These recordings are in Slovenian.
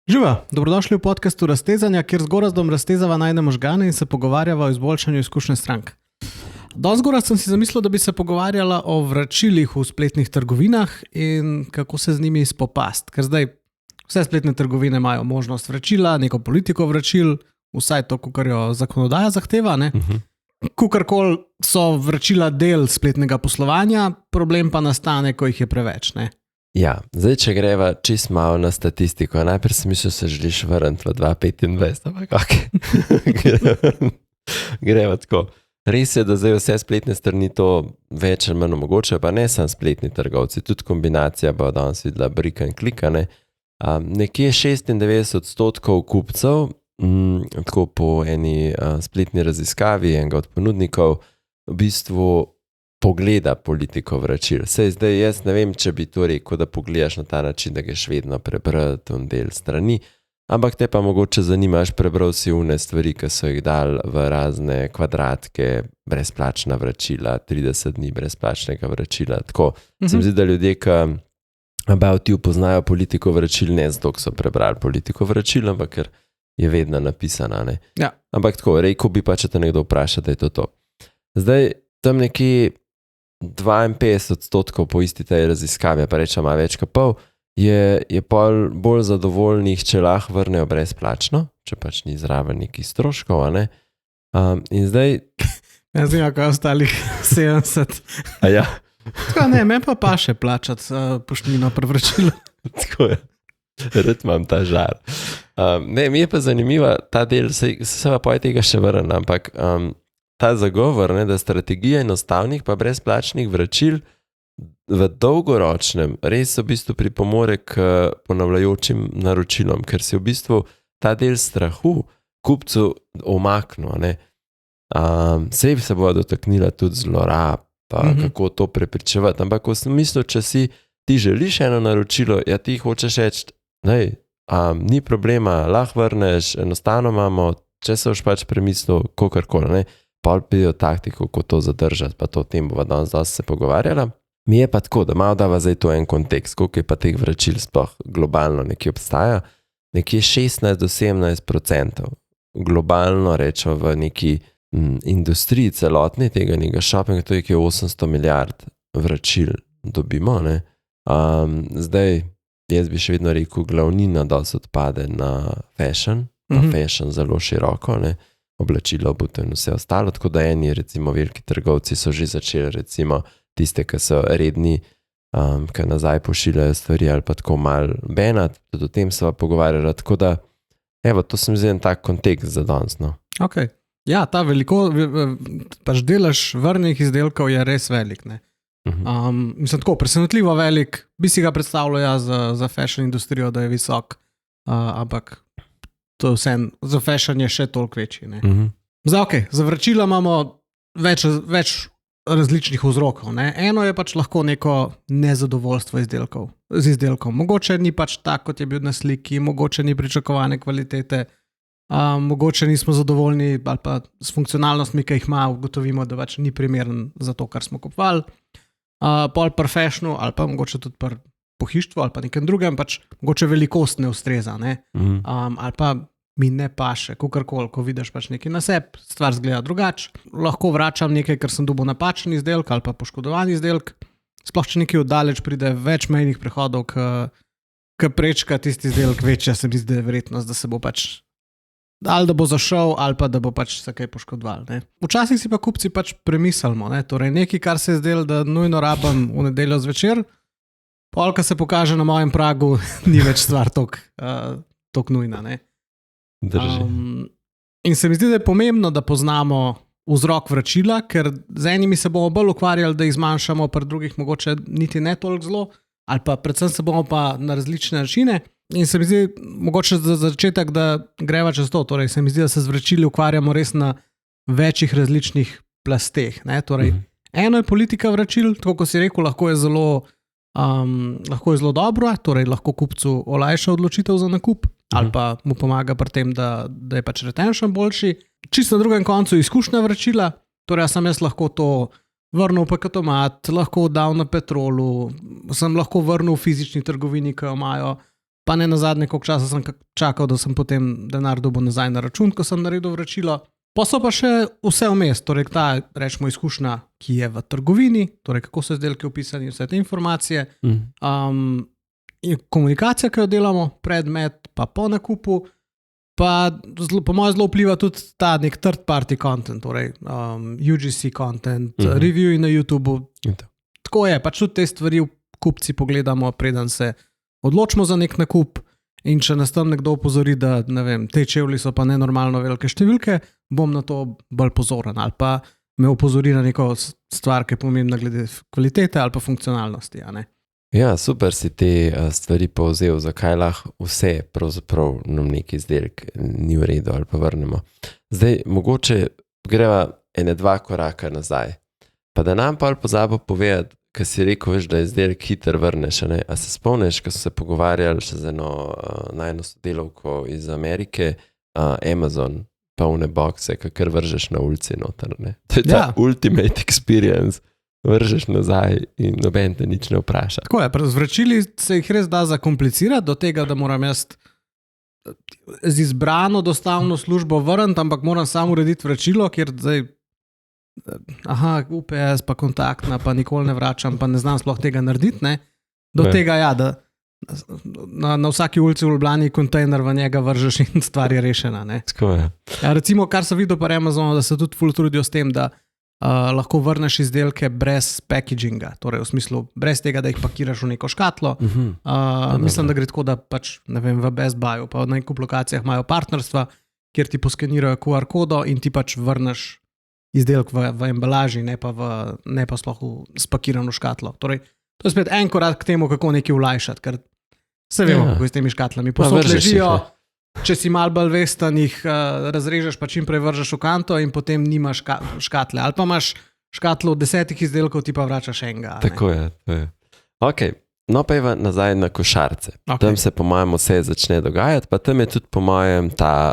Živa, dobrodošli v podcastu Raztezanja, kjer z Gorazdom raztezava najne možgane in se pogovarjava o izboljšanju izkušnje strank. Danes Gorazd sem si zamislil, da bi se pogovarjala o vračilih v spletnih trgovinah in kako se z njimi spopasti. Ker zdaj vse spletne trgovine imajo možnost vračila, neko politiko vračil, vsaj to, kar jo zakonodaja zahteva. Kakorkoli so vračila del spletnega poslovanja, problem pa nastane, ko jih je preveč. Ne? Ja, zdaj, če greva čist malo na statistiko, najprej si mislil, se želiš vrniti v 2025, ampak ok. Greva tako. Res je, da zdaj vse spletne strani to več ali manj omogočajo, pa ne samo spletni trgovci, tudi kombinacija bo danes videla brika in klika. Nekje 96% kupcev, tako po eni spletni raziskavi enega od ponudnikov, v bistvu pogleda politiko vračil. Sej zdaj jaz ne vem, če bi to rekel, da pogledaš na ta način, da greš vedno prebrati un del strani, ampak te pa mogoče zanimaš, prebral si une stvari, ki so jih dali v razne kvadratke, brezplačna vračila, 30 dni brezplačnega vračila. Tako, se mi zdi, da ljudje, ki about you poznajo politiko vračil, ne zato, ker so prebrali politiko vračil, ampak ker je vedno napisana. Ne? Ja. Ampak tako, rekel bi pa, če te nekdo vpraša, da je to. Zdaj, tam nekje 52% po isti tej raziskavi, pa rečem, več kot pol, je pol bolj zadovoljnih, če lahko vrnejo brezplačno, če pač ni zraven nekih stroškov, a ne? In zdaj... Jaz znam, kaj ostalih 70. A ja? Tako ne, me pa še plačati poštnino prevračilo. Tako je. Rad imam ta žar. Ne, mi je pa zanimiva ta del, se pa poje tega še vrne, ampak ta zagovor, ne, da strategija enostavnih pa brezplačnih vračil v dolgoročnem res v bistvu pripomore k ponavljajočim naročilom, ker si v bistvu ta del strahu kupcu omaknil. Sej se bo dotaknila tudi zlorab, pa kako to prepričevati, ampak v smislu, če si ti želiš eno naročilo, ja ti hočeš reči, ni problema, lahko vrneš, enostavno imamo, če se boš pač premislil, kakorkoli, pol pijo taktiko, kako to zadržati, pa to o tem bova danes dosti se pogovarjala. Mi je pa tako, da malo dava zdaj to en kontekst, koliko je pa teh vračil sploh globalno nekje obstaja, nekje 16 do 17% globalno rečo v neki industriji celotne tega nekega shoppinga, to je nekje 800 milijard vračil dobimo. Zdaj, jaz bi še vedno rekel, glavnina dosti odpade na fashion, pa fashion zelo široko, oblačilo, obutev in vse ostalo, tako da eni recimo veliki trgovci so že začeli recimo tiste, ki so redni, ki nazaj pošiljajo stvari ali pa tako malo benat, tudi o tem se pa pogovarjala, tako da evo, to sem zdaj en tak kontekst za danes. Ok, ja, ta veliko, pač delež vrnjenih izdelkov je res velik, ne. Mislim tako, presenetljivo velik, bi si ga predstavljal za fashion industrijo, da je visok, ampak to vse, za fashion je še toliko večji. Zdaj, ok, za vračila imamo več različnih vzrokov. Eno je pač lahko neko nezadovoljstvo z izdelkom. Mogoče ni pač tak, kot je bil na sliki, mogoče ni pričakovane kvalitete, mogoče nismo zadovoljni ali pa s funkcionalnostmi, ki jih ima, ugotovimo, da pač ni primeren za to, kar smo kupovali. Pol pri fashionu ali pa mogoče tudi pri pohištvu ali pa nekem drugem, pač mogoče velikost ne ustreza, ali pa mi ne paše, kakorkoli, ko vidiš pač nekaj na sebi, stvar zgleda drugače. Lahko vračam nekaj, ker sem dobil napačen izdelek ali pa poškodovan izdelek. Sploh, če nekaj oddaleč pride več mejnih prehodov, ki prečka tisti izdelek večja, se mi zdi verjetnost, da se bo pač ali da bo zašel ali pa da bo pač se kaj poškodoval. Včasih si pa kupci pač premislimo, torej nekaj, kar se je zdelo, da nujno rabim v nedeljo zvečer, polka se pokaže na mojem pragu, ni več stvar tok nujna. Drži. In se mi zdi, da je pomembno, da poznamo vzrok vračila, ker z enimi se bomo bolj ukvarjali, da jih zmanjšamo, pri drugih mogoče niti ne toliko zlo, ali pa predvsem se bomo pa na različne načine. In se mi zdi, mogoče za začetek, da greva čez to, torej se mi zdi, da se z vračili ukvarjamo res na večjih različnih plasteh. Torej, eno je politika vračil, tako kot si rekel, lahko je zelo dobro, torej lahko kupcu olajša odločitev za nakup, ali pa mu pomaga pri tem, da je pač retention boljši. Čisto na drugem koncu izkušnja vračila, torej sem jaz lahko to vrnil v paketomat, lahko dal na Petrolu, sem lahko vrnil v fizični trgovini, ki jo imajo, pa ne nazadnje, koliko časa sem čakal, da sem potem denar dobil nazaj na račun, ko sem naredil vračilo. Pa so pa še vse vmes, torej ta, rečemo, izkušnja, ki je v trgovini, torej kako so izdelki opisani, vse te informacije, komunikacija, ki jo delamo pred, med, pa po nakupu, pa po mojem zelo vpliva tudi ta nek third party content, torej UGC content, review na YouTubeu. Tako je, pač tudi te stvari kupci pogledamo, preden se odločimo za nek nakup in če nas tam nekdo opozori, da ne vem, te čevlji so pa nenormalno velike številke, bom na to bolj pozoren ali pa me opozori na neko stvar, ki je pomembna glede kvalitete ali pa funkcionalnosti, a ne? Ja, super si te stvari povzel, zakaj lahko vse pravzaprav nam neki izdelek ni v redu ali pa vrnemo. Zdaj, mogoče greva 1-2 koraka nazaj, pa da nam pa pozabo povedati, ko si rekel, veš, da izdelek hiter vrneš, a ne? A se spomniš, ko so se pogovarjali še z najno sodelavko iz Amerike, Amazon, polne bokse, kar vržeš na ulici noter, ne? To je ta ultimate experience. Vržeš nazaj in noben te nič ne vpraša. Tako je, z vračili se jih res da zakomplicirati do tega, da moram jaz z izbrano dostavno službo vrniti, ampak moram samo urediti vračilo, kjer zdaj UPS pa kontaktna, pa nikoli ne vračam, pa ne znam sploh tega narediti, ne? Do tega ja, da na vsaki ulici v Ljubljani kontejner v njega vržeš in stvar je rešena, ne? Tako je. Ja, recimo, kar sem videl pa Amazonu, da se tudi ful trudijo s tem, da lahko vrneš izdelke brez packaginga, torej v smislu brez tega, da jih pakiraš v neko škatlo. Mislim, da gre tako, da pač, ne vem, v Best Buyu, pa na nekaj lokacijah imajo partnerstva, kjer ti poskenirajo QR kodo in ti pač vrneš izdelek v embalaži, ne pa sploh spakirano škatlo. Torej, to je spet en korak k temu, kako nekaj ulajšati, ker se vemo, kako je s temi škatlami. Posod ležijo, če si malo bolj vesten, jih razrežeš, pa čim prej vržeš v kanto in potem nimaš škatle. Ali pa imaš škatlo od 10 izdelkov, ti pa vračaš enega. Tako je, to je. Ok, no pa je nazaj na košarce. Okay. Tam se po mojem vse začne dogajati, pa tam je tudi po mojem ta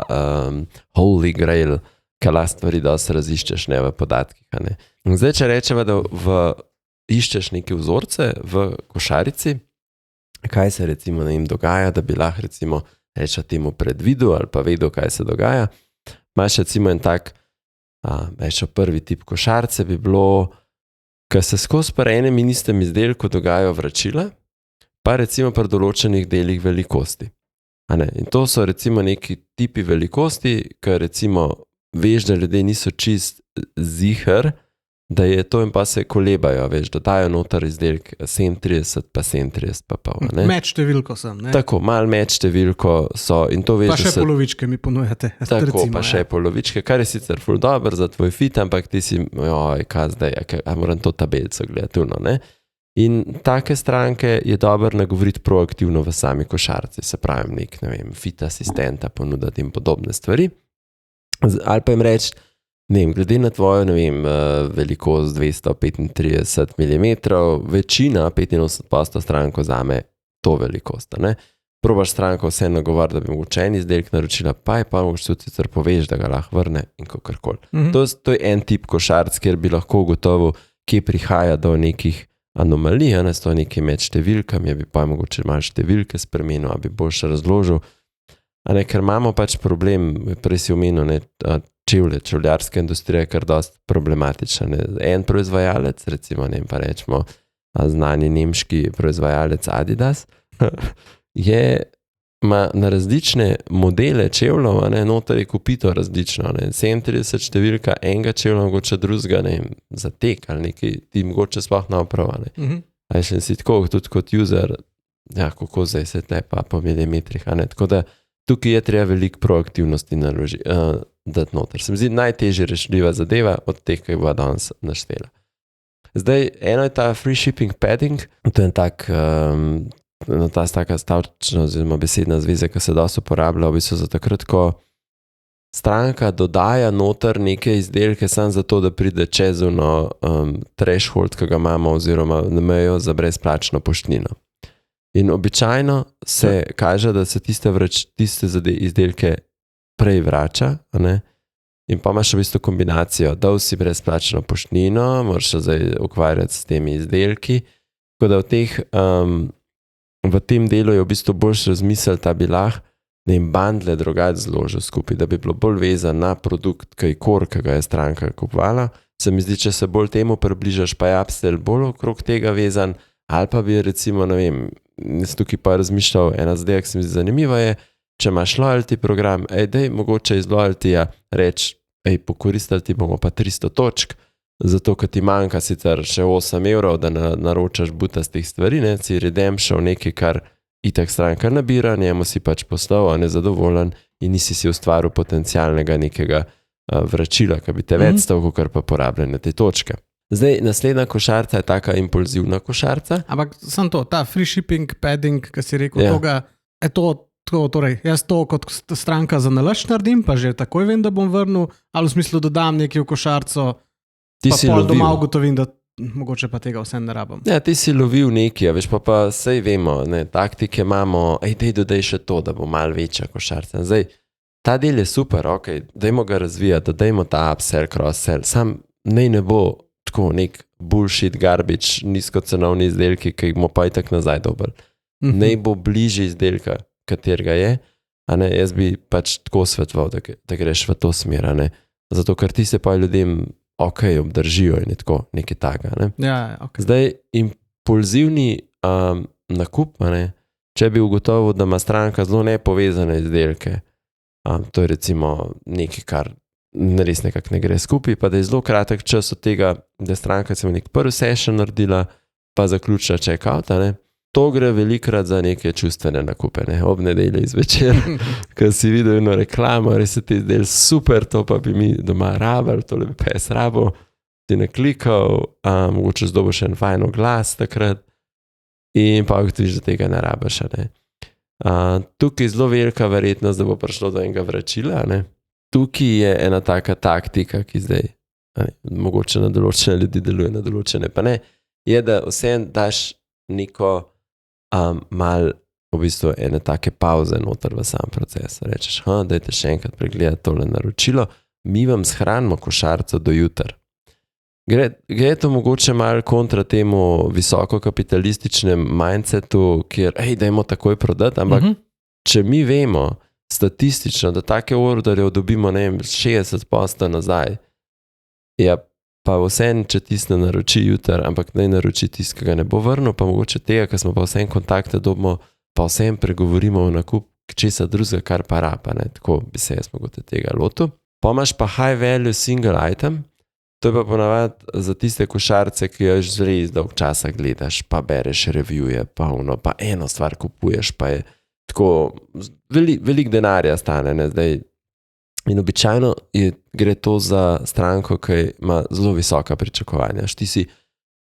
holy grail, ki lahko stvari dosti raziščeš, ne, v podatkih. Ne. Zdaj, če rečemo, da iščeš neke vzorce v košarici, kaj se recimo na njim dogaja, da bi lahko recimo reče temu predvidel ali pa vedel, kaj se dogaja. Imaš recimo en tak, prvi tip košarce bi bilo, ko se skozi pri enem in istem izdelku dogajajo vračila, pa recimo pri določenih delih velikosti. In to so recimo neki tipi velikosti, ki recimo veš, da ljudje niso čist ziher, da je to in pa se kolebajo, veš, da dajo noter izdelk 37 pa 37 pa pol. Med številko sem, ne? Tako, malo med številko so in to veš, pa še polovičke mi ponujate. Tako, recimo, pa še polovičke, kar je sicer ful dober za tvoj fit, ampak ti si, kaj zdaj, moram to tabelco gledati, ne? In take stranke je dobro nagovoriti proaktivno v sami košarci, se pravi nek, ne vem, fit asistenta ponuditi in podobne stvari. Ali pa jim reči, ne vem, glede na tvojo, ne vem, velikost 235 mm, večina, 85% stranko zame to velikost, ne? Probaš stranko vse nagovar, da bi mogoče en izdelek naročila, pa je pa mogoče tudi sicer poveš, da ga lahko vrne in kakorkoli. To je en tip košarc, kjer bi lahko ugotovil, kje prihaja do nekih anomalij, ne, s to nekaj med številkami, bi pa mogoče malo številke spremenil, a bi boljše razložil. Ker imamo pač problem, prej si omenil, ne, čevljarska industrija je kar dosti problematična. Ne. En proizvajalec, recimo, ne, pa rečemo, znani nemški proizvajalec Adidas, ima na različne modele čevljev, noter je kupito različno. Ne. 37 številka enega čevlja, mogoče drugega, ne, za tek ali nekaj, ti mogoče sploh naoprava. A še si tako, tudi kot user, ja, kako zdaj se tepa po milimetrih, tako da tukaj je treba veliko proaktivnosti dati noter. Se mi zdi najtežje rešljiva zadeva od teh, ki bo danes naštela. Zdaj, eno je ta free shipping padding, to je tak, taka stavčna oziroma besedna zveza, ki se dosti uporablja v bistvu za takrat, ko stranka dodaja noter neke izdelke samo zato, da pride čez threshold, ki ga imamo oziroma mejo za brezplačno poštnino. In običajno se kaže, da se tiste izdelke prej vrača, ne? In pa imaš v bistvu kombinacijo, da si brezplačno poštnino, moraš se zdaj ukvarjati s temi izdelki, tako da v teh v tem delu je v bistvu boljš razmisel, da bi lahko bandle drugače zložil skupaj, da bi bilo bolj vezan na produkt, ki ga je stranka kupovala. Se mi zdi, če se bolj temu približaš, pa je upsell bolj okrog tega vezan, ali pa bi recimo, ne vem, jaz tukaj pa razmišljal, ena zdaj, ki se mi zdi zanimiva je, če imaš loyalty program, dej mogoče iz loyaltyja reči, pokoristili ti bomo pa 300 točk, zato, ker ti manjka sicer še 8 evrov, da naročaš butastih stvari, ne, si redemption nekaj, kar itak stranka nabira, njemu si pač poslal, a nezadovoljen in nisi si ustvaril potencialnega nekega vračila, ki bi te več stal, kar pa porabljene te točke. Zdaj, naslednja košarca je taka impulzivna košarca. Ampak sem to, ta free shipping, padding, ki si rekel, toga, je to, torej, jaz to kot stranka za nalašč naredim, pa že takoj vem, da bom vrnil, ali v smislu dodam nekaj v košarco, ti pa pol doma ugotovim, da mogoče pa tega vse ne rabim. Ja, ti si lovil nekaj, veš, pa sej vemo, ne, taktike imamo, dodaj še to, da bo malo večja košarca. Zdaj, ta del je super, dajmo ga razvijati, dajmo ta upsell, cross-sell, sam ne bo tako nek bullshit, garbage, nizkocenovni izdelki, ki jih bomo pa itak nazaj dobili. Ne bo bližje izdelka, katerega je, a ne, jaz bi pač tako svetoval, da greš v to smer, a ne, zato ker ti se pa ljudem obdržijo in je tako nekaj taga. Ne? Ja, okay. Zdaj, impulzivni nakup, ne? Če bi ugotovil, da ima stranka zelo nepovezane izdelke, to je recimo nekaj, kar res nekako ne gre skupaj, pa da je zelo kratek čas od tega, da je stranka se nek prvi session naredila, pa zaključila check-out, ne? To gre velikrat za neke čustvene nakupe, ne? Ob nedelji zvečer, ko si videl eno reklamo, res je ti del super, to pa bi mi doma rabili, tole bi pa jaz rabil, ti naklikal, mogoče zdobo še en fajn oglas takrat in pa ugotoviš, da tega ne rabiš. Ne? Tukaj je zelo velika verjetnost, da bo prišlo do enega vračila. Ne? Tukaj je ena taka taktika, ki zdaj mogoče na določene ljudi deluje, na določene pa ne, je, da vsem daš neko mal v bistvu ene take pauze noter v sam proces. Rečeš, dajte še enkrat pregledati tole naročilo, mi vam shranimo košarco do jutra. Gre to mogoče malo kontra temu visokokapitalističnem mindsetu, kjer, dajmo takoj prodati, ampak če mi vemo statistično, da take orderje dobimo, ne vem, 60% nazaj, ja, pa vsem, če tisne naroči jutr, ampak ne naroči tist, ki ga ne bo vrnil, pa mogoče tega, ker smo pa vsem kontakte dobimo, pa vsem pregovorimo o nakup česa drugega, kar pa rapa, ne, tako bi se jaz mogoče tega lotil. Pa imaš pa high value single item, to je pa ponavadi za tiste košarce, ki jo že res dolg časa gledaš, pa bereš reviewje, pa eno stvar kupuješ, pa je tako, velik denarja stane, ne, zdaj. In običajno gre to za stranko, ki ima zelo visoka pričakovanja. Ti si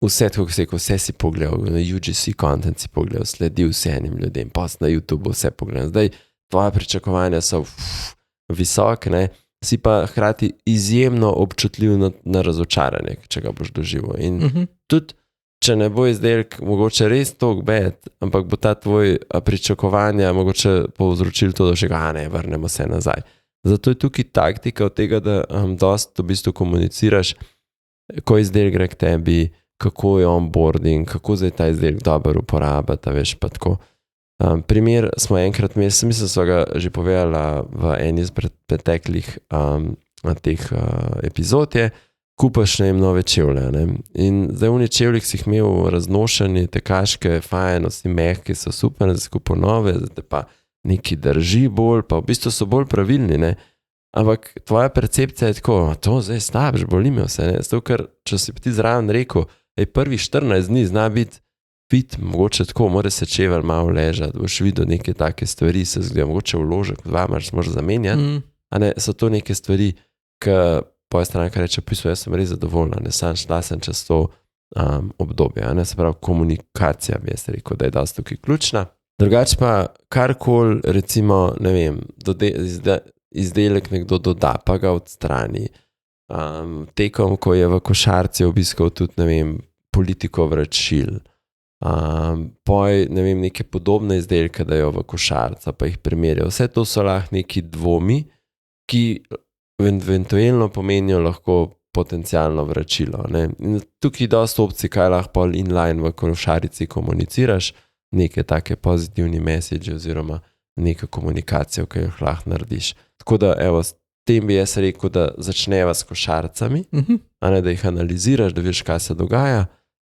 vse si pogledal, na UGC content si pogledal, sledil vsem ljudem, post na YouTube vse pogledal. Zdaj, tvoje pričakovanja so visoke, ne? Si pa hkrati izjemno občutljiv na razočaranje, če ga boš doživel. In tudi, če ne bo izdelek mogoče res toliko bad, ampak bo ta tvoj pričakovanja mogoče povzročil to, da še vrnemo se nazaj. Zato je tukaj taktika od tega, da dosti v bistvu komuniciraš, ko izdelek gre k tebi, kako je onboarding, kako zdaj ta izdelek dobro uporabljati, veš, pa tako. Primer smo enkrat imeli, mislim, sva ga že povedala v eni iz preteklih teh epizod je, kupaš nove čevlje, ne? In zdaj v čevljih si jih imel raznošeni, tekaške, fajn, vsi mehki so super, zdaj si kupil nove, zdaj pa neki drži bolj, pa v bistvu so bolj pravilni, ne? Ampak tvoja percepcija je tako, to zdaj stabiš, boli me vse, ne? Zato, ker če si ti zraven rekel, prvi 14 dni zna biti fit, mogoče tako, mora se čevelj malo ležati, boš videl neke take stvari, se zgleda, mogoče vložek, moraš zamenjati, a ne, so to neke stvari, ki poja stranka reče, pismo, jaz sem res zadovoljna, ne, šla sem čez to obdobje, ne, se pravi, komunikacija, bi jaz rekel, da je dosti tukaj ključna. Drugače pa karkoli, recimo, ne vem, izdelek nekdo doda, pa ga odstrani. Tekom, ko je v košarci obiskal tudi, ne vem, politiko vračil. Ne vem, neke podobne izdelke dajo v košarca, pa jih primerjajo. Vse to so lahko neki dvomi, ki eventualno pomenijo lahko potencialno vračilo. Ne? In tukaj je dosti opcij, kaj lahko inline v košarici komuniciraš. neke take pozitivni message oziroma neka komunikacija, ki jo lahko narediš. Tako da, evo, s tem bi jaz rekel, da začneva s košarcami, a ne da jih analiziraš, da vidiš, kaj se dogaja,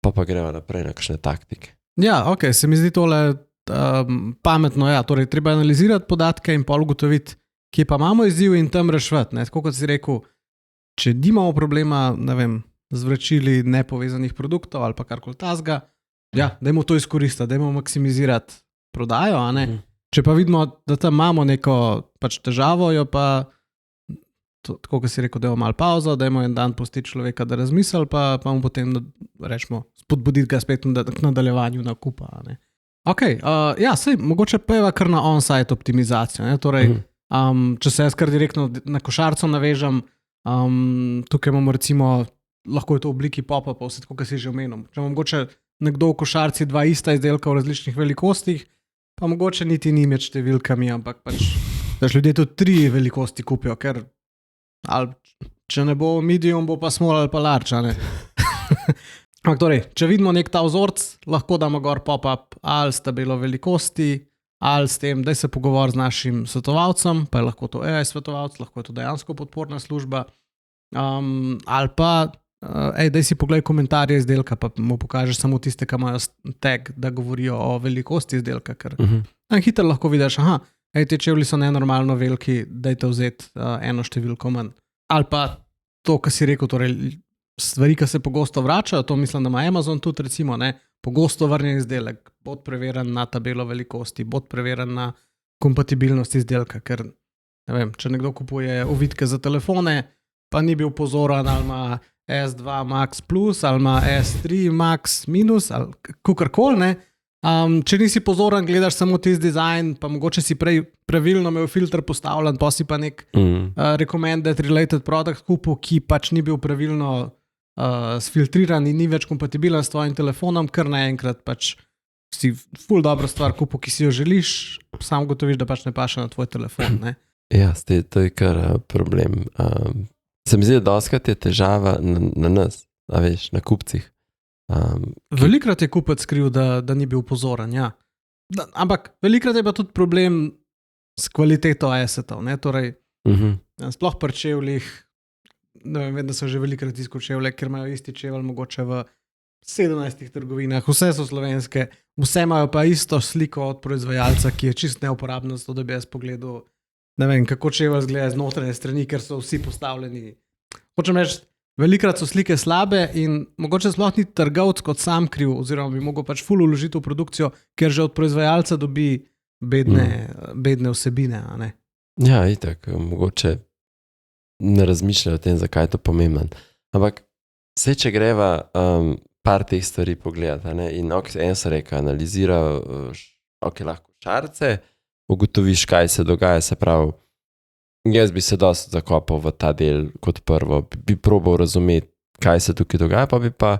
pa greva naprej na kakšne taktike. Ja, ok, se mi zdi tole pametno, ja, torej treba analizirati podatke in pol ugotoviti, kje pa imamo izziv in tam rešvati, ne, tako kot si rekel, če nimamo problema, ne vem, z vračili nepovezanih produktov ali pa karkoli tasga, ja, dajmo to izkoristiti, dajmo maksimizirati prodajo, a ne. Če pa vidimo, da tam imamo neko pač težavo, jo pa, tako kot si rekel, dajmo malo pauzo, dajmo en dan pustiti človeka, da razmisli, pa mu potem, rečemo, spodbuditi ga spet k nadaljevanju nakupa, a ne. Ok, ja, sej, mogoče pojeva kar na on-site optimizacijo, ne, torej, če se jaz kar direktno na košarco navežem, tukaj imamo recimo, lahko je to v obliki pop-upa, vse tako, kar si že omenil. Če mogoče nekdo v košarci 2 ista izdelka v različnih velikostih, pa mogoče niti ni med številkami, ampak pač, daš ljudje tudi 3 velikosti kupijo, ker ali, če ne bo medium, bo pa small ali pa large, ne. Ampak torej, če vidimo nek ta vzorc, lahko damo gor pop-up ali s tabelo velikosti, ali s tem, da se pogovori z našim svetovalcem, pa je lahko to AI svetovalc, lahko je to dejansko podporna služba, ali pa daj si pogledaj komentarje izdelka, pa mu pokažeš samo tiste, ki imajo tag, da govorijo o velikosti izdelka, ker hitro lahko vidiš, te čevlji so nenormalno veliki, dajte vzeti eno številko manj. Ali pa to, kar si rekel, torej stvari, ki se pogosto vračajo, to mislim, da ima Amazon tudi recimo, ne, pogosto vrnjen izdelek, bod preverjen na tabelo velikosti, bod preverjen na kompatibilnost izdelka, ker ne vem, če nekdo kupuje ovitke za telefone, pa ni bil pozoren, ali ima S2 Max Plus, ali ima S3 Max Minus, ali kakorkoli, ne. Če nisi pozoren, gledaš samo tisti dizajn, pa mogoče si prej pravilno imel filter postavljen, pa si pa nek recommended related product kupil, ki pač ni bil pravilno sfiltriran in ni več kompatibilen s tvojim telefonom, kar naenkrat pač si ful dobro stvar kupil, ki si jo želiš, sam gotoviš, da pač ne paše na tvoj telefon, ne. Ja, to je kar problem. Se mi zdi, da doskrat je težava na nas, a veš, na kupcih. Velikrat je kupec kriv, da ni bil pozoren, ja. Ampak velikrat je pa tudi problem s kvaliteto assetov, ne, torej sploh pri čevljih, ne vem, da so že velikrat iskal čevlje, ker imajo isti čevelj mogoče v 17 trgovinah, vse so slovenske, vse imajo pa isto sliko od proizvajalca, ki je čist neuporabna, zato da bi jaz pogledal, ne vem, kako čevelj izgleda z notranje strani, ker so vsi postavljeni. Hočem reči, velikrat so slike slabe in mogoče sploh ni trgovec kot sam kriv, oziroma bi mogel pač ful vložiti v produkcijo, ker že od proizvajalca dobi bedne vsebine, a ne? Ja, itak, mogoče ne razmišljajo o tem, zakaj je to pomembno. Ampak, vse če greva par teh stvari pogledati, ne? In en se reka, analizira, lahko šarce, ugotoviš, kaj se dogaja, se pravi, jaz bi se dosti zakopal v ta del kot prvo, bi probal razumeti, kaj se tukaj dogaja, pa bi pa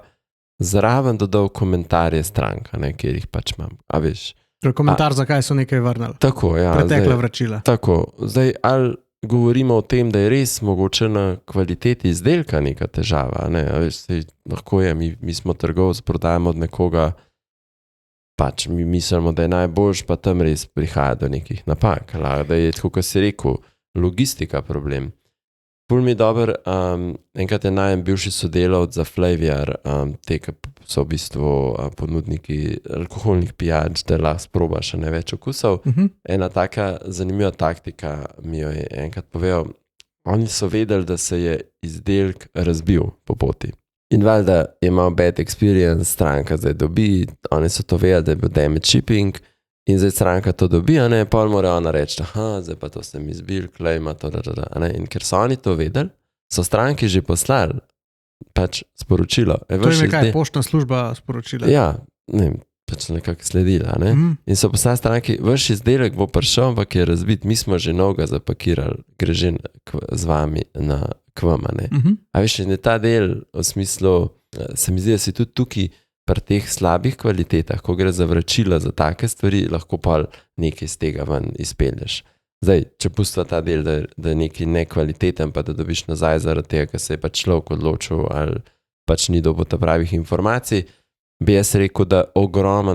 zraven dodal komentarje stranka, ne, kjer jih pač imam, a veš. Komentar, zakaj so nekaj vrnili. Tako, ja. Pretekla vračila. Tako, zdaj, ali govorimo o tem, da je res mogoče na kvaliteti izdelka neka težava, ne, a veš, lahko je, mi smo trgovci, prodajamo od nekoga, pač mi mislimo, da je najboljš, pa tam res prihaja do nekih napak, da je, tako kot si rekel, logistika problem. Ful mi dober, enkrat je najem bivši sodelavec za Flaviar, te, ki so v bistvu ponudniki alkoholnih pijač, da lahko sprobaš še več okusov. Ena taka zanimiva taktika mi jo je enkrat povedal, oni so vedeli, da se je izdelek razbil po poti. In valjda je imel bad experience, stranka zdaj dobi, oni so to vedeli, da je bil damage shipping, in zdaj stranka to dobi, a ne, pol mora ona reči, zdaj pa to sem izbil, klejma, to, a ne, in ker so oni to vedeli, so stranki že poslali pač sporočilo. To je nekaj, poštna služba sporočila. Ja, ne, pač nekako sledila, ne, in so poslali stranki, vaš izdelek bo prišel, ampak je razbit, mi smo že novega zapakirali, gre že z vami k vam, ne. A veš, in je ta del v smislu, se mi zdi, da si tudi tukaj pri teh slabih kvalitetah, ko gre za vračila, za take stvari, lahko pa nekaj iz tega ven izpelješ. Zdaj, če pustva ta del, da je nekaj nekvaliteten, pa da dobiš nazaj zaradi tega, ker se je pač človek odločil ali pač ni dobil ta pravih informacij, bi jaz rekel, da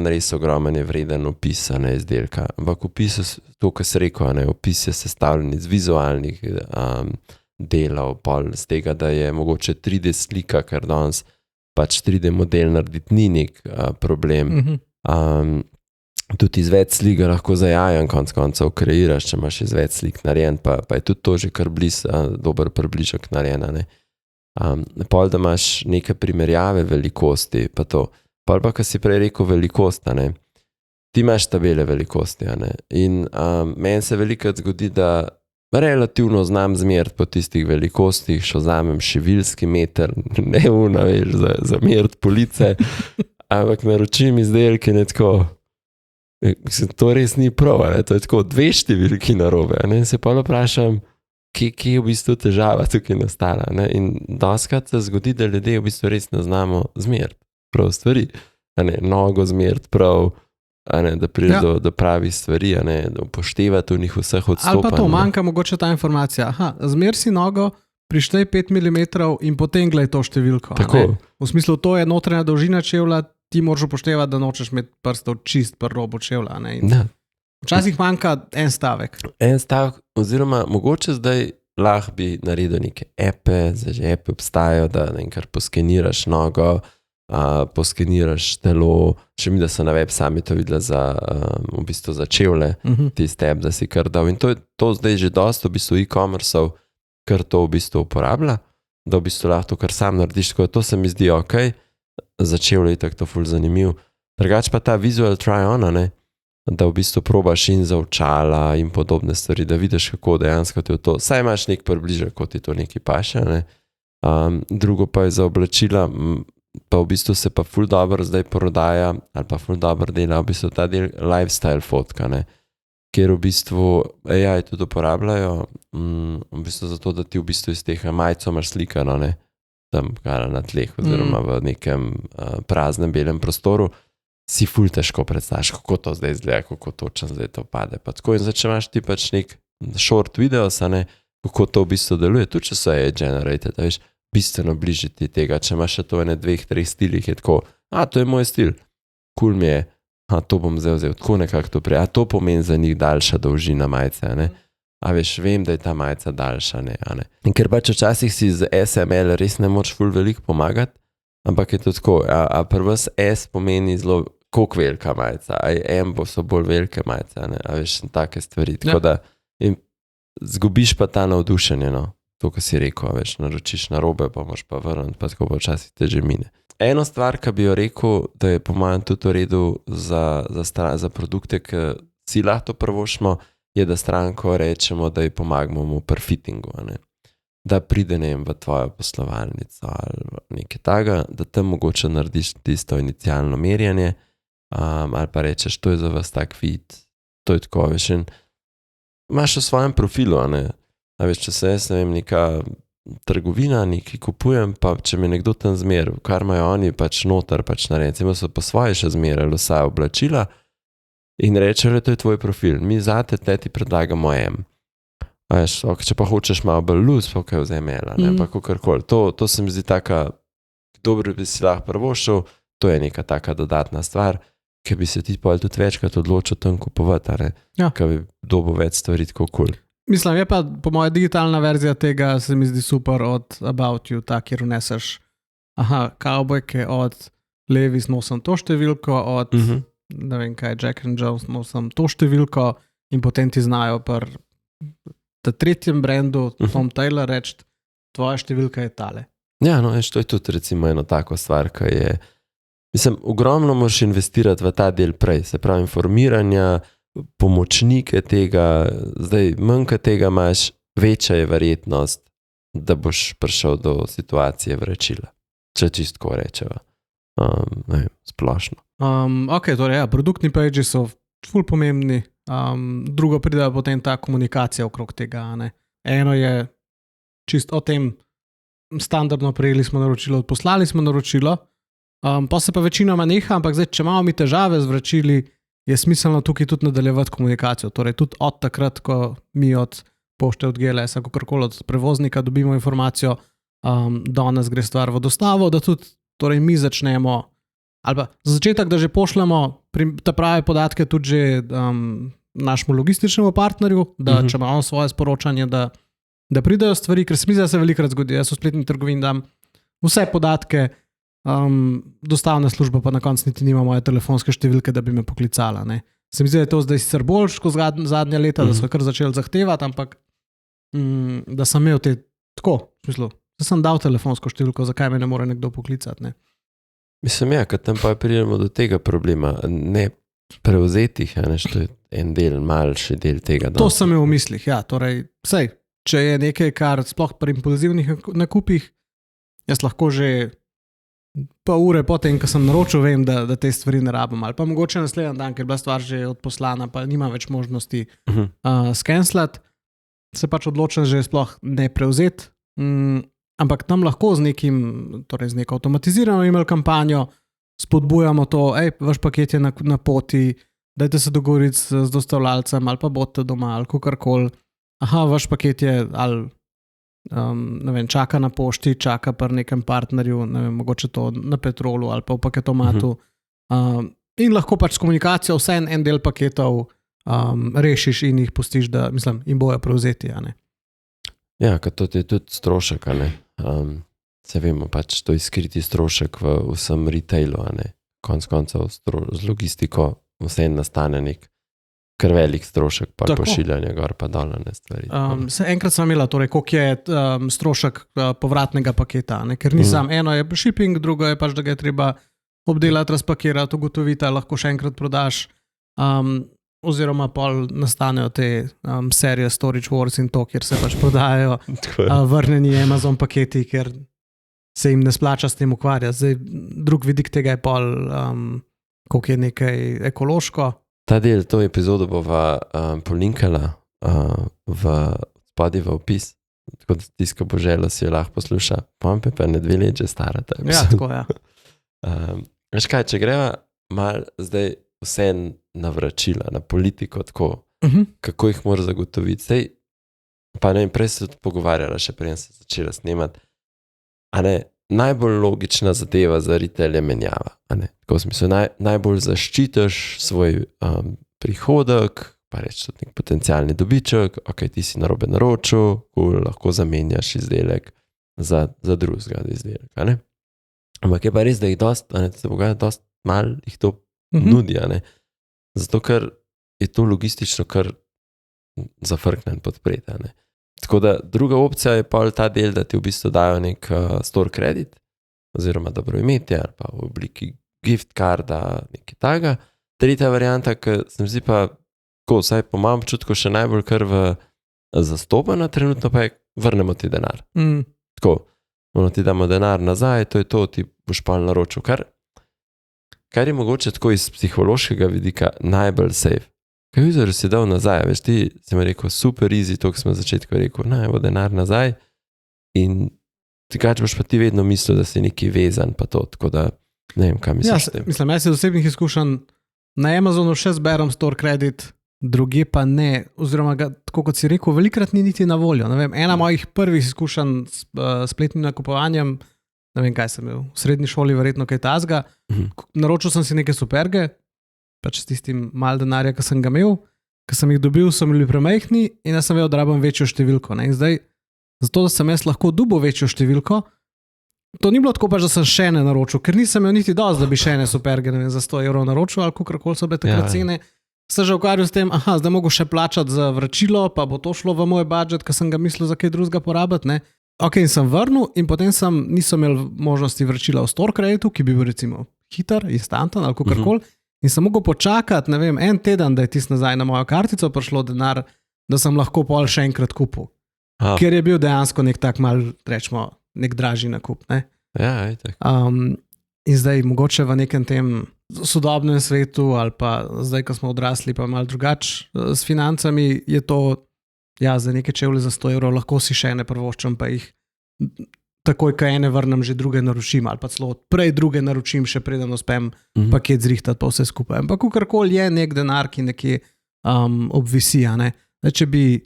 res ogromen je vreden opis izdelka. Ampak opis, to, kar se rekel, opis je sestavljen iz vizualnih delov, pol z tega, da je mogoče 3D slika, ker danes pač 3D model narediti ni nek problem. Tudi iz več slik ga lahko zajajan konc koncev kreiraš, če imaš iz več slik narejen, pa je tudi to že kar dober približek narejena. Pol, da imaš neke primerjave velikosti, pa to. Pol pa, ko si prej rekel velikost, ti imaš tabele velikosti. In meni se velikokrat zgodi, da relativno znam zmeriti po tistih velikostih, še vzamem šivilski meter, ne veš, za meriti police, ampak naročim izdelke in je tako, mislim, to res ni prav, to je tako 2 številki narobe. In se pa vprašam, kje je v bistvu težava tukaj nastala. In doskrat se zgodi, da ljudje v bistvu res ne znamo zmeriti prav stvari. Nogo zmeriti prav, da pride do pravih stvari, da upoštevati v njih vseh odstopanj. Ali pa to, manjka mogoče ta informacija. Zmer si nogo, prištej 5 mm in potem glej to številko. Tako. V smislu, to je notranja dolžina čevlja, ti moraš upoštevati, da nočeš imeti prstov čist pri robu čevlja. Včasih manjka en stavek. En stavek, oziroma mogoče zdaj lahko bi naredil neke epe, zdaj že epe obstajajo, da enkrat poskeniraš nogo, poskeniraš telo, še mi, da so na web sami to videla v bistvu za čevlje, tisti app, da si kar dal. In to zdaj že dosto v bistvu e-commerceov, kar to v bistvu uporablja, da v bistvu lahko to kar sam narediš, tako da to se mi zdi ok, za čevlje je tako to ful zanimiv. Drugač pa ta visual try-on, da v bistvu probaš in za očala in podobne stvari, da vidiš, kako dejansko ti je to, saj imaš nek približek, kot ti to neki paše. Drugo pa je za oblačila, pa v bistvu se pa ful dobro zdaj prodaja, ali pa ful dobro dela v bistvu ta del lifestyle fotka, kjer v bistvu AI tudi uporabljajo, v bistvu zato, da ti v bistvu iz teh majico imaš slikano, tam na tleh oziroma v nekem praznem belem prostoru, si ful težko predstavljaš, kako to zdaj izgleda, kako točno zdaj to pade. Pa tako in zdaj, če imaš ti pač nek short videos, kako to v bistvu deluje, tudi če so AI generated, veš, bistveno bližiti tega, če imaš še to 2-3 stilih, je tako, to je moj stil, cool mi je, to bom vzel, tako nekako to prej, to pomeni za njih daljša dolžina majice, a veš, vem, da je ta majica daljša, In ker pač včasih si z SML res ne moč ful veliko pomagati, ampak je to tako, a prvs S pomeni zelo, koliko velika majica, a M so bolj velike majice, a veš, take stvari, tako da in zgubiš pa ta navdušenje, to, kar si rekel, veš, naročiš na robe, pa moš pa vrniti, pa tako pa včasih te že mine. Eno stvar, ki bi jo rekel, da je po mojem tudi v redu za produkte, ki si lahko prvošmo, je, da stranko rečemo, da ji pomagamo pri fittingu, da pride v tvojo poslovalnico ali nekaj takega, da tam mogoče narediš tisto inicialno merjenje, ali pa rečeš, to je za vas tak fit, to je tako, veš, in imaš v svojem profilu, a veš, če se jaz, ne vem, neka trgovina, nekaj kupujem, pa če me nekdo tam zmeril, kar imajo oni pač noter, pač recimo so po svoje še zmerili vsa oblačila in rečejo, to je tvoj profil, mi zate ti predlagamo M. A veš, če pa hočeš malo bolj loose, pa kaj vzem L, pa kakorkoli. To se mi zdi taka, dobro bi si lahko prvošel, to je neka taka dodatna stvar, ki bi se ti pa tudi večkrat odločil tam kupovati, ki bi dobil več stvari tako cool. Mislim, je pa po moja digitalna verzija tega se mi zdi super od About You, ta, kjer vneseš kavbojke od Levi's nosim to številko, od ne vem kaj, Jack and Jones nosim to številko in potem ti znajo pri tretjem brandu, Tom Taylor, reči, tvoja številka je tale. Ja, to je tudi recimo eno tako stvar, ki je, mislim, ogromno moraš investirati v ta del prej, se pravi informiranja, pomočnike tega, zdaj manjka tega imaš, večja je verjetnost, da boš prišel do situacije vračila, če čistko rečeva, splošno. Ok, torej produktni page so ful pomembni, drugo pride potem ta komunikacija okrog tega, Eno je čist o tem, standardno prejeli smo naročilo, poslali smo naročilo, pa se pa večinoma neha, ampak zdaj, če imamo mi težave z vračili, je smiselno tukaj tudi nadaljevati komunikacijo. Torej tudi od takrat, ko mi od pošte, od GLS-a, kakorkoli od prevoznika dobimo informacijo, danes gre stvar v dostavo, da tudi torej mi začnemo ali pa za začetek, da že pošljemo te prave podatke tudi že našemu logističnemu partnerju, da če imamo svoje sporočanje, da pridejo stvari, ker se mi zdi, da se velikokrat zgodi. Jaz v spletni trgovini dam vse podatke, dostavna služba pa na koncu niti nima moje telefonske številke, da bi me poklicala. Ne. Se mi zdi, da je to zdaj sicer boljš kot zadnja leta, da so kar začeli zahtevati, ampak da sem imel te tako, v smislu, da sem dal telefonsko številko, zakaj me ne more nekdo poklicati. Ne. Mislim, ker tam pa pridemo do tega problema, ne prevzetih, to je en del, manjši del tega. To sem imel v mislih, ja, torej, sej, če je nekaj, kar sploh pri impulzivnih nakupih, jaz lahko že pol ure potem, ko sem naročil, vem, da te stvari ne rabim, ali pa mogoče naslednji dan, ker je bila stvar že odposlana, pa nima več možnosti skenslati, se pač odločim že sploh ne prevzeti, ampak tam lahko z neko avtomatizirano email kampanjo spodbujamo to, vaš paket je na poti, dajte se dogovoriti z dostavljalcem ali pa bodite doma ali kakorkoli. Vaš paket je ali ne vem, čaka na pošti, čaka pri nekem partnerju, ne vem, mogoče to na Petrolu ali pa v paketomatu. In lahko pač s komunikacijo vse en del paketov rešiš in jih pustiš, da, mislim, in bojo prevzeti, a ne. Ja, ker to je tudi strošek, a ne. Se vemo, pač to je skriti strošek v vsem retailu, a ne. Konec koncev z logistiko vse nastane nek kar velik strošek, pa pošiljanje gor pa dol na stvari. Enkrat sem imela, torej, koliko je strošek povratnega paketa, ne? Ker ni sam, eno je shipping, drugo je pač, da ga je treba obdelati, razpakirati, ugotoviti, lahko še enkrat prodaš, oziroma pol nastanejo te serije Storage Wars in to, kjer se pač prodajajo vrnjeni Amazon paketi, ker se jim ne splača s tem ukvarjati. Zdaj, drug vidik tega je pol, koliko je nekaj ekološko. Ta del, to epizodo bova polinkala spodaj v opis, tako da tiska bo želo, si jo lahko posluša. Pompe pa ne 2 leti že stara ta epizoda. Ja, tako, ja. Veš kaj, če greva mal zdaj vse na vračila, na politiko, tako, kako jih mora zagotoviti. Zdaj, pa ne vem, prej se tudi pogovarjala, še prej se začela snemati, a ne, najbolj logična zadeva za retail je menjava. Tako v smislu, najbolj zaščitiš svoj prihodek, pa reči tudi nek potencialni dobiček, ti si narobe naročil, lahko zamenjaš izdelek za drugega izdelka. Ampak je pa res, da jih dost malo jih to nudi. Zato, ker je to logistično kar zafrknen podpreti. Tako da druga opcija je pa ta del, da ti v bistvu dajo nek store credit, oziroma dobroimetje, ali pa v obliki gift carda, nekaj taga. Tretja varianta, ki se mi zdi pa, vsaj po mojem občutku še najbolj kar zastopana trenutno, pa je vrnemo ti denar. Tako, ti damo denar nazaj, to je to, ti boš pa naročil. Kar je mogoče tako iz psihološkega vidika najbolj safe. Kaj user si dal nazaj, veš, ti si mi rekel super easy, to, ko sem na začetku rekel, bo denar nazaj in tikač boš pa ti vedno mislil, da si neki vezan pa to, tako da ne vem, kaj misliš s tem. Mislim, jaz iz osebnih izkušenj na Amazonu še zberem store credit, druge pa ne, oziroma ga, tako kot si rekel, velikrat ni niti na voljo. Ne vem, ena mojih prvih izkušenj s spletnim nakupovanjem, ne vem, kaj sem imel, v srednji šoli verjetno kaj tazga, naročil sem si neke superge, pač s tistim mal denarja, ki sem ga imel, ki sem jih dobil, so bili premajhni in jaz sem vedel, da rabim večjo številko. Ne? In zdaj, zato da sem jaz lahko dobil večjo številko, to ni bilo tako pač, da sem še ne naročil, ker nisem imel niti dosti, da bi še ne superge, ne vem, za 100 € naročil, ali kakorkoli so bile takrat cene. Se že ukvarjal s tem, zdaj mogo še plačati za vračilo, pa bo to šlo v moj budžet, ker sem ga mislil za kaj drugega porabiti, ne. In sem vrnil in potem nisem imel možnosti vračila v store kreditu, ki bi bil recimo hiter, instanten ali kakorkoli. In sem mogel počakati, ne vem, en teden, da je tis nazaj na mojo kartico prišlo denar, da sem lahko pol še enkrat kupil. Ker je bil dejansko nek tak mal, rečemo, nek dražji nakup, ne. Ja, tak. In zdaj mogoče v nekem tem sodobnem svetu ali pa zdaj, ko smo odrasli pa malo drugače s financami, je to, za neke čevlje za 100 € lahko si še ne prvoščam, pa jih takoj, ko ene vrnem, že druge naročim, ali pa celo prej druge naročim, še preden uspem paket zrihtati pa vse skupaj. Ampak kakorkoli je nek denar, ki nekje obvisi, ne. Če bi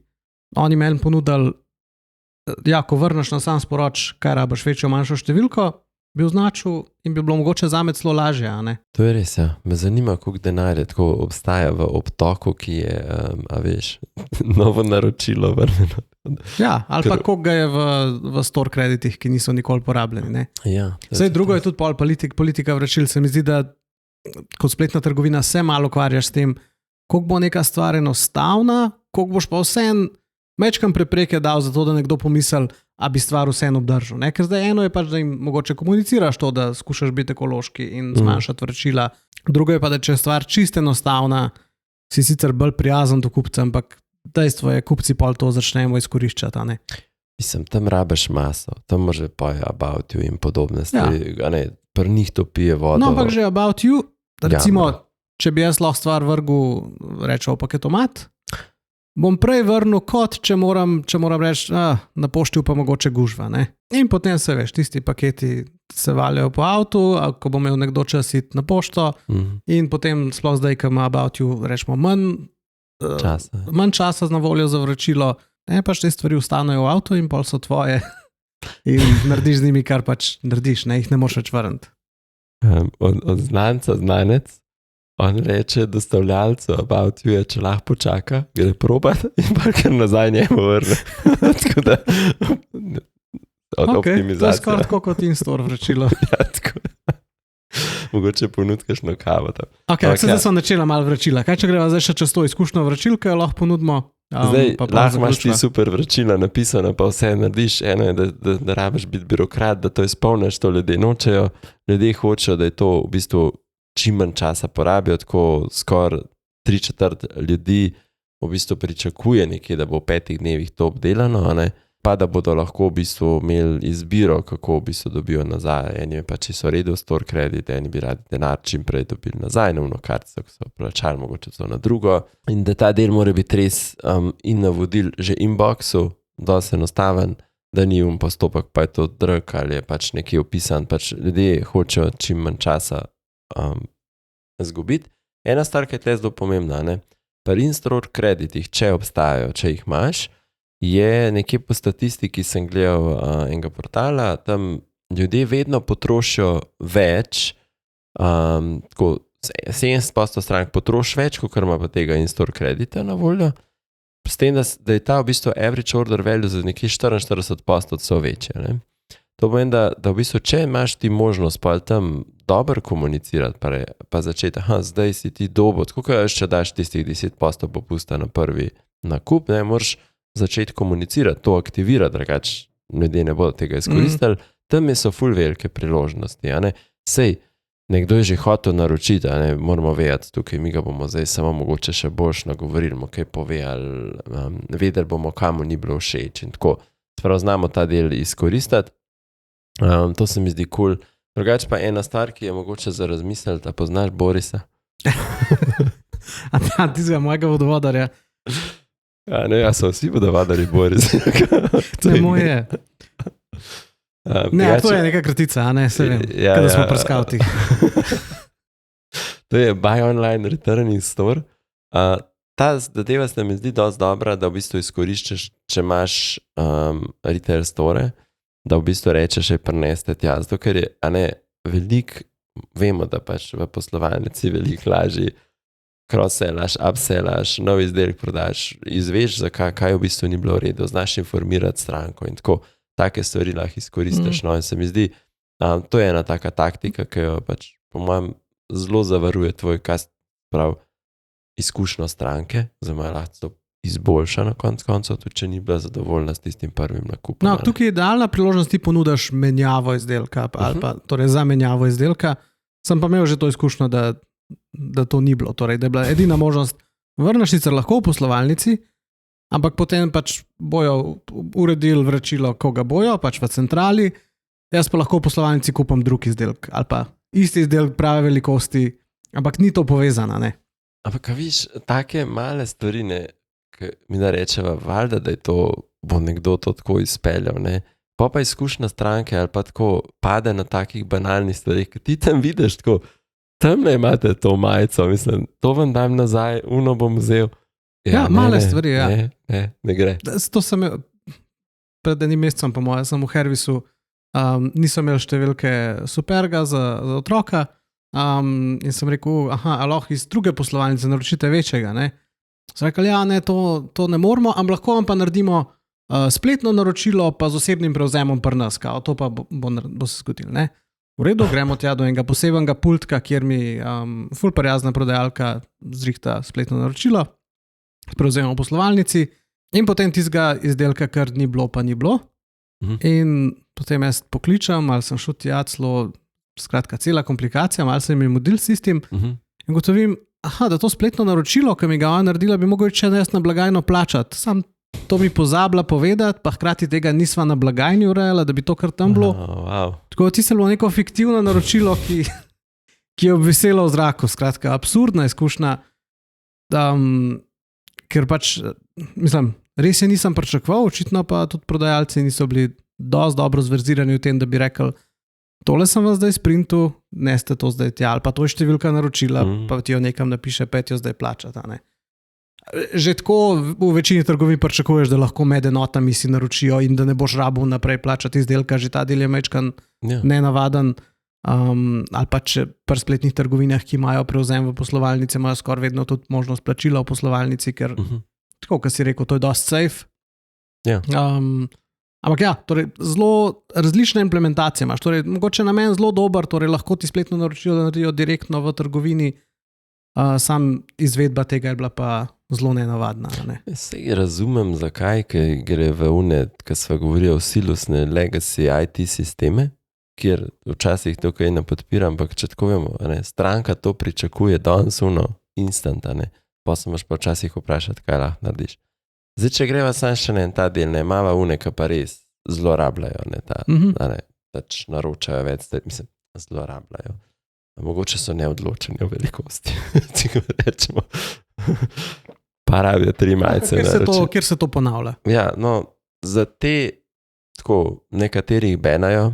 oni meni ponudili, ko vrneš na sam sporoč, kaj rabaš, večjo, manjšo številko, bi označil in bi bilo mogoče zame celo lažje, a ne? To je res, ja. Me zanima, koliko denarja tako obstaja v obtoku, ki je, a veš, novo naročilo vrneno. Ja, ali pa koliko ga je v store kreditih, ki niso nikoli porabljeni, ne? Ja. Zdaj, drugo je tudi pol politika vračil. Se mi zdi, da kot spletna trgovina se malo ukvarjaš s tem, koliko bo neka stvar enostavna, koliko boš pa vsem mečkam prepreke dal za to, da nekdo pomisli, a bi stvar vseeno obdržal. Ne? Ker zdaj eno je pač, da jim mogoče komuniciraš to, da skušaš biti ekološki in zmanjšati vračila. Drugo je pa, da če je stvar čisto enostavna, si sicer bolj prijazen do kupca, ampak dejstvo je, kupci pol to začnemo izkoriščati. Ne? Mislim, tam rabiš maso, tam može poje About You in podobne stvari. Ja. Pri njih to pije vodo. No, ampak že About You, recimo, če bi jaz lahko stvar vrgel, rečeval paketomat, bom prej vrnil, kot če moram reči, na pošti pa mogoče gužva. Ne? In potem se veš, tisti paketi se valjajo po avtu, ko bo imel nekdo čas iti na pošto in potem sploh zdaj, ko ima About You, rečemo, manj časa na voljo za vračilo, pač te stvari ostanejo v avtu in pol so tvoje in narediš z njimi, kar pač narediš, ne, jih ne moreš več vrniti. Od znanec, on reče dostavljalcu About You, če lahko počaka, gre probat in pa kar nazaj njemu vrne. Tako da od optimizacije. To je skoraj tako kot in-store vračilo. Ja, tako. Mogoče ponudkaš na kavo tam. Zdaj sem načela malo vračila. Kaj če greva zdaj še čez to izkušnjo vračilke, jo lahko ponudimo? Zdaj, lahko imaš ti super vračila napisana, pa vse narediš. Eno je, da rabiš biti birokrat, da to izpolniš, to ljudje nočejo. Ljudje hočejo, da je to v bistvu čim manj časa porabijo, tako skoraj 3/4 ljudi v bistvu pričakuje nekje, da bo v 5 dnevih to obdelano, pa da bodo lahko v bistvu imeli izbiro, kako v bistvu dobijo nazaj. Eni pa če so redo store credit, eni bi radi denar čim prej dobili nazaj na kartico, ko so plačali mogoče to na drugo. In da ta del mora biti res in navodil že inboxu, dosti enostaven, da ni postopek, pa je to drag ali je pač nekje opisan, pač ljudje hočejo čim manj časa zgubiti. Ena stvar, ki je tle zelo pomembna, pri in-store kreditih, če obstajajo, če jih imaš, je nekje po statistiki, sem gledal enega portala, tam ljudje vedno potrošijo več, tako 70% strank potroši več, kot ima pa tega in-store kredita na voljo, s tem, da je ta v bistvu average order value za nekje 44% so večje. To pomeni, da v bistvu, če imaš ti možnost pa tam dobro komunicirati, pa začeti, zdaj si ti dobo, tako kot če daš tistih 10% popusta na prvi nakup, moraš začeti komunicirati, to aktivirati, drugače ljudje ne bodo tega izkoristili, tam so ful velike priložnosti. Sej, nekdo je že hotel naročiti, moramo vedeti tukaj, mi ga bomo zdaj samo mogoče še boljš nagovorili, kaj pove, ali vedeli bomo, kamu ni bilo všeč in tako. Sprav znamo ta del izkoristiti. To se mi zdi cool. Drugače pa ena stvar, ki je mogoče za razmisliti, da poznaš Borisa. A tistega mojega vodovodarja? Ja, so vsi vodovodari Boris. To je moje. To je neka kratica, se vem, kada smo pri skautih. To je Buy Online Returning Store. Ta zadeva se mi zdi dosti dobra, da v bistvu izkoriščaš, če imaš retail store, da v bistvu rečeš, že prineste tja, zato ker je, veliko, vemo, da pač v poslovalnici veliko lažji cross-sellaš, upsellaš, nov izdelek prodaš, izveš, kaj v bistvu ni bilo v redu, znaš informirati stranko in tako, take stvari lahko izkoristiš. No, in se mi zdi, to je ena taka taktika, ki jo pač po mojem zelo zavaruje tvoj izkušnjo stranke, oziroma lahko izboljša na koncu, tudi če ni bila zadovoljna s tistim prvim nakupom. No, tukaj je idealna priložnost, ti ponudaš menjavo izdelka, ali pa torej za menjavo izdelka. Sem pa imel že to izkušnjo, da to ni bilo, torej da je bila edina možnost, vrneš sicer lahko v poslovalnici, ampak potem pač bojo uredili vračilo, koga bojo, pač v centrali, jaz pa lahko v poslovalnici kupam drug izdelek, ali pa isti izdelek prave velikosti, ampak ni to povezano, ne? Ampak, viš, take male stvari, mi da rečeva, valjda, da je to, bo nekdo to tako izpeljal, pa izkušnja stranke ali pa tako pade na takih banalnih stvarih, ki ti tam vidiš tako, tam ne imate to majico, mislim, to vam dam nazaj, uno bom vzel. Ja, male stvari, ja. Ne gre. To sem pred enim mesecem, po mojem, sem v Hervisu Niso imeli številke superga za otroka in sem rekel, a lahko iz druge poslovalnice naročite večjega, ne? So rekli, ja, ne, to ne moramo, ampak lahko vam pa naredimo spletno naročilo pa z osebnim prevzemom pri nas, to pa bo se zgodilo, ne? V redu, gremo tja do enega posebnega pultka, kjer mi ful prijazna prodajalka zrihta spletno naročilo, prevzemamo v poslovalnici in potem tistega izdelka, kar ni bilo, pa ni bilo. In potem jaz pokličam, ali sem šel tja, skratka, cela komplikacija, malo sem jim modil s tistim in gotovim, da to spletno naročilo, ki mi ga ona naredila, bi mogel če nes na blagajno plačati. Sam to mi pozabila povedati, pa hkrati tega nisva na blagajni urejala, da bi to kar tam bilo. Wow. Tako ti se bilo neko fiktivno naročilo, ki je obviselo v zraku. Skratka, absurdna izkušnja, ker pač, mislim, res je nisem pričakoval, očitno pa tudi prodajalci niso bili dosti dobro zverzirani v tem, da bi rekli, tole sem vas zdaj sprintu, ne ste to zdaj tja, ali pa to je številka naročila, pa ti jo nekam napiše, jo zdaj plačata, ne. Že tako v večini trgovin pričakuješ, da lahko med enotami si naročijo in da ne boš rabil naprej plačati izdelka, že ta del je majčkan nenavaden, ali pa če pri spletnih trgovinah, ki imajo prevzem v poslovalnici, imajo skoraj vedno tudi možnost plačila v poslovalnici, ker tako, kot si rekel, to je dosti safe. Ampak ja, torej zelo različne implementacije imaš, torej mogoče namen zelo dober, torej lahko ti spletno naročilo naredijo direktno v trgovini, sam izvedba tega je bila pa zelo nenavadna. Ne? Sej razumem, zakaj, ker gre v ko sva govorila o silosne legacy IT sisteme, kjer včasih to kaj ne podpiram, ampak če tako vemo, stranka to pričakuje danes instant, pa se moraš pa včasih vprašati, kaj lahko narediš. Zdaj, če greva sam še en ta del, mava ki pa res zlorabljajo, pač naročajo več, mislim, zlorabljajo. Mogoče so neodločeni o velikosti, če ga rečemo. Pa rabijo 3 majice. Kjer se to ponavlja? Ja, no, za te tako nekaterih benajo,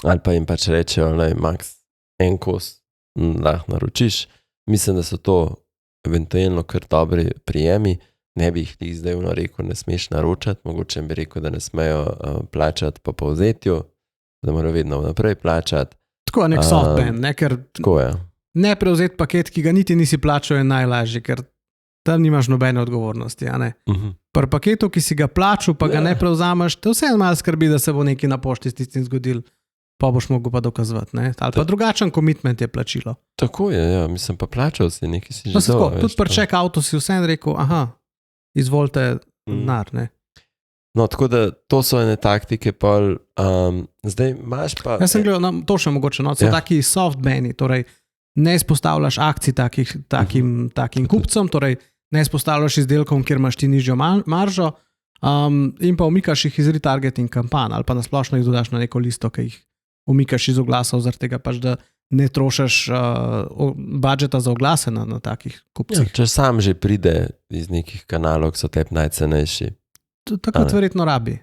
ali pa jim pač rečejo, max en kos lahko naročiš. Mislim, da so to eventualno kar dobri prijemi. Ne bi jih zdaj rekel, ne smeš naročati, mogoče bi rekel, da ne smejo plačati po povzetju, da morajo vedno naprej plačati. Tako je nek softban, ker ne prevzeti paket, ki ga niti nisi plačal, je najlažji, ker tam nimaš nobene odgovornosti. Pri paketu, ki si ga plačal, pa ga ne prevzameš, te vse malo skrbi, da se bo nekaj na pošti s tistim zgodil, pa boš mogel pa dokazovati. Ali pa drugačen komitment je plačilo. Tako je, ja, mislim pa plačal si, nekaj si že dal. Tudi pri check-outu si vsem rekel, izvolite denar, ne. No, tako da to so ene taktike, zdaj imaš pa... Jaz sem gledal, to še mogoče, so taki softbani, torej ne izpostavljaš akcij takim kupcem, torej ne izpostavljaš izdelkom, kjer imaš ti nižjo maržo in pa umikaš jih iz retargeting kampanj ali pa nasplošno jih dodaš na neko listo, ki jih umikaš iz oglasov, zaradi tega pač, da ne trošaš budžeta za oglase na takih kupcih. Ja, če sam že pride iz nekih kanalov, ki so tep najcenejši. Takrat verjetno rabi.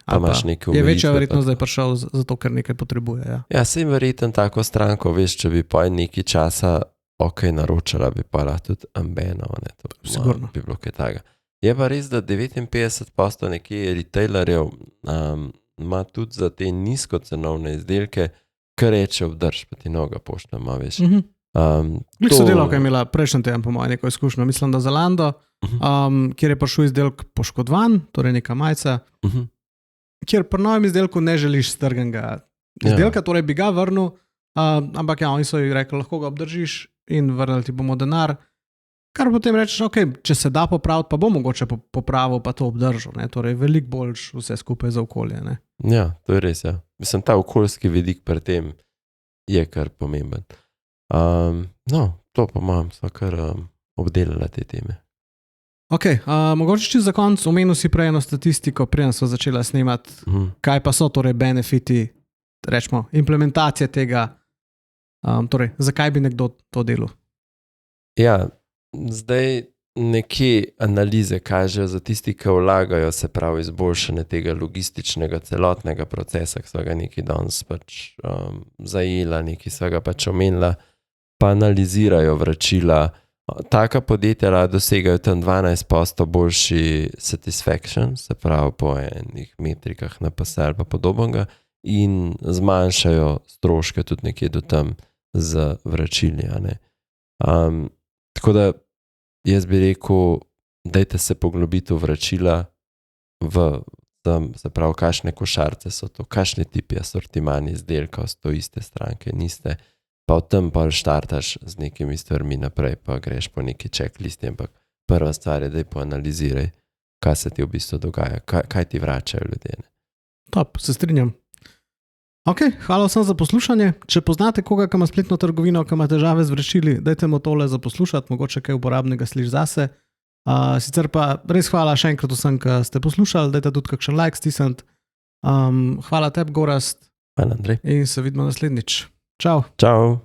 Je večja verjetnost, da je prišel zato, ker nekaj potrebuje. Ja, sem verjetno tako stranko, veš, če bi pa nekaj časa naročala, bi pa lahko tudi ambeno, sigurno. Bi bilo kaj takega. Je pa res, da 59% nekje retailerjev ima tudi za te nizkocenovne izdelke, kar reče obdrž, pa ti noga pošta ima, veš. Sodelavka je imela prejšnji teden po mojem neko izkušnjo, mislim, da Zalando, kjer je prišel izdelek poškodovan, torej neka majica, kjer pri novem izdelku ne želiš strganega izdelka, torej bi ga vrnil, ampak oni so ji rekli, lahko ga obdržiš in vrnili ti bomo denar, kar potem rečeš, če se da popraviti, pa bo mogoče popravil, pa to obdržal, torej veliko boljš vse skupaj za okolje. Ne? Ja, to je res, ja. Mislim, ta okoljski vidik pri tem je kar pomemben. No, to pa imam, sva kar obdelala te teme. Mogoče če za konc omenil si prej eno statistiko, preden so začela snemati, kaj pa so torej benefiti, rečemo, implementacije tega, torej, zakaj bi nekdo to delal? Ja, zdaj nekje analize kažejo za tisti, ki vlagajo, se pravi izboljšanje tega logističnega celotnega procesa, ki so ga nekaj danes pač zajela, nekaj so ga pač omenila, pa analizirajo vračila. Taka podjetja dosegajo tam 12% boljši satisfaction, se pravi po enih metrikah na PSL pa podobnega, in zmanjšajo stroške tudi nekje do tam z vračili. Tako da jaz bi rekel, dajte se poglobiti v vračila, se pravi, kakšne košarice so to, kakšni tipi asortimani izdelkov so to iste stranke, niste, pa v tem pa štartaš z nekimi stvarmi naprej, pa greš po neki checklisti, ampak prva stvar je, da poanaliziraj, kaj se ti v bistvu dogaja, kaj ti vračajo ljudje. Top, se strinjam. Ok, hvala vsem za poslušanje. Če poznate koga, ki ima spletno trgovino, ki ima težave z vračili, dajte mu tole za poslušati, mogoče kaj uporabnega sliš zase. Sicer pa res hvala še enkrat vsem, ki ste poslušali, dajte tudi kakšen like stisniti. Hvala tebi, Gorazd. Hvala, Andrej. In se vidimo naslednjič. Čau. Čau.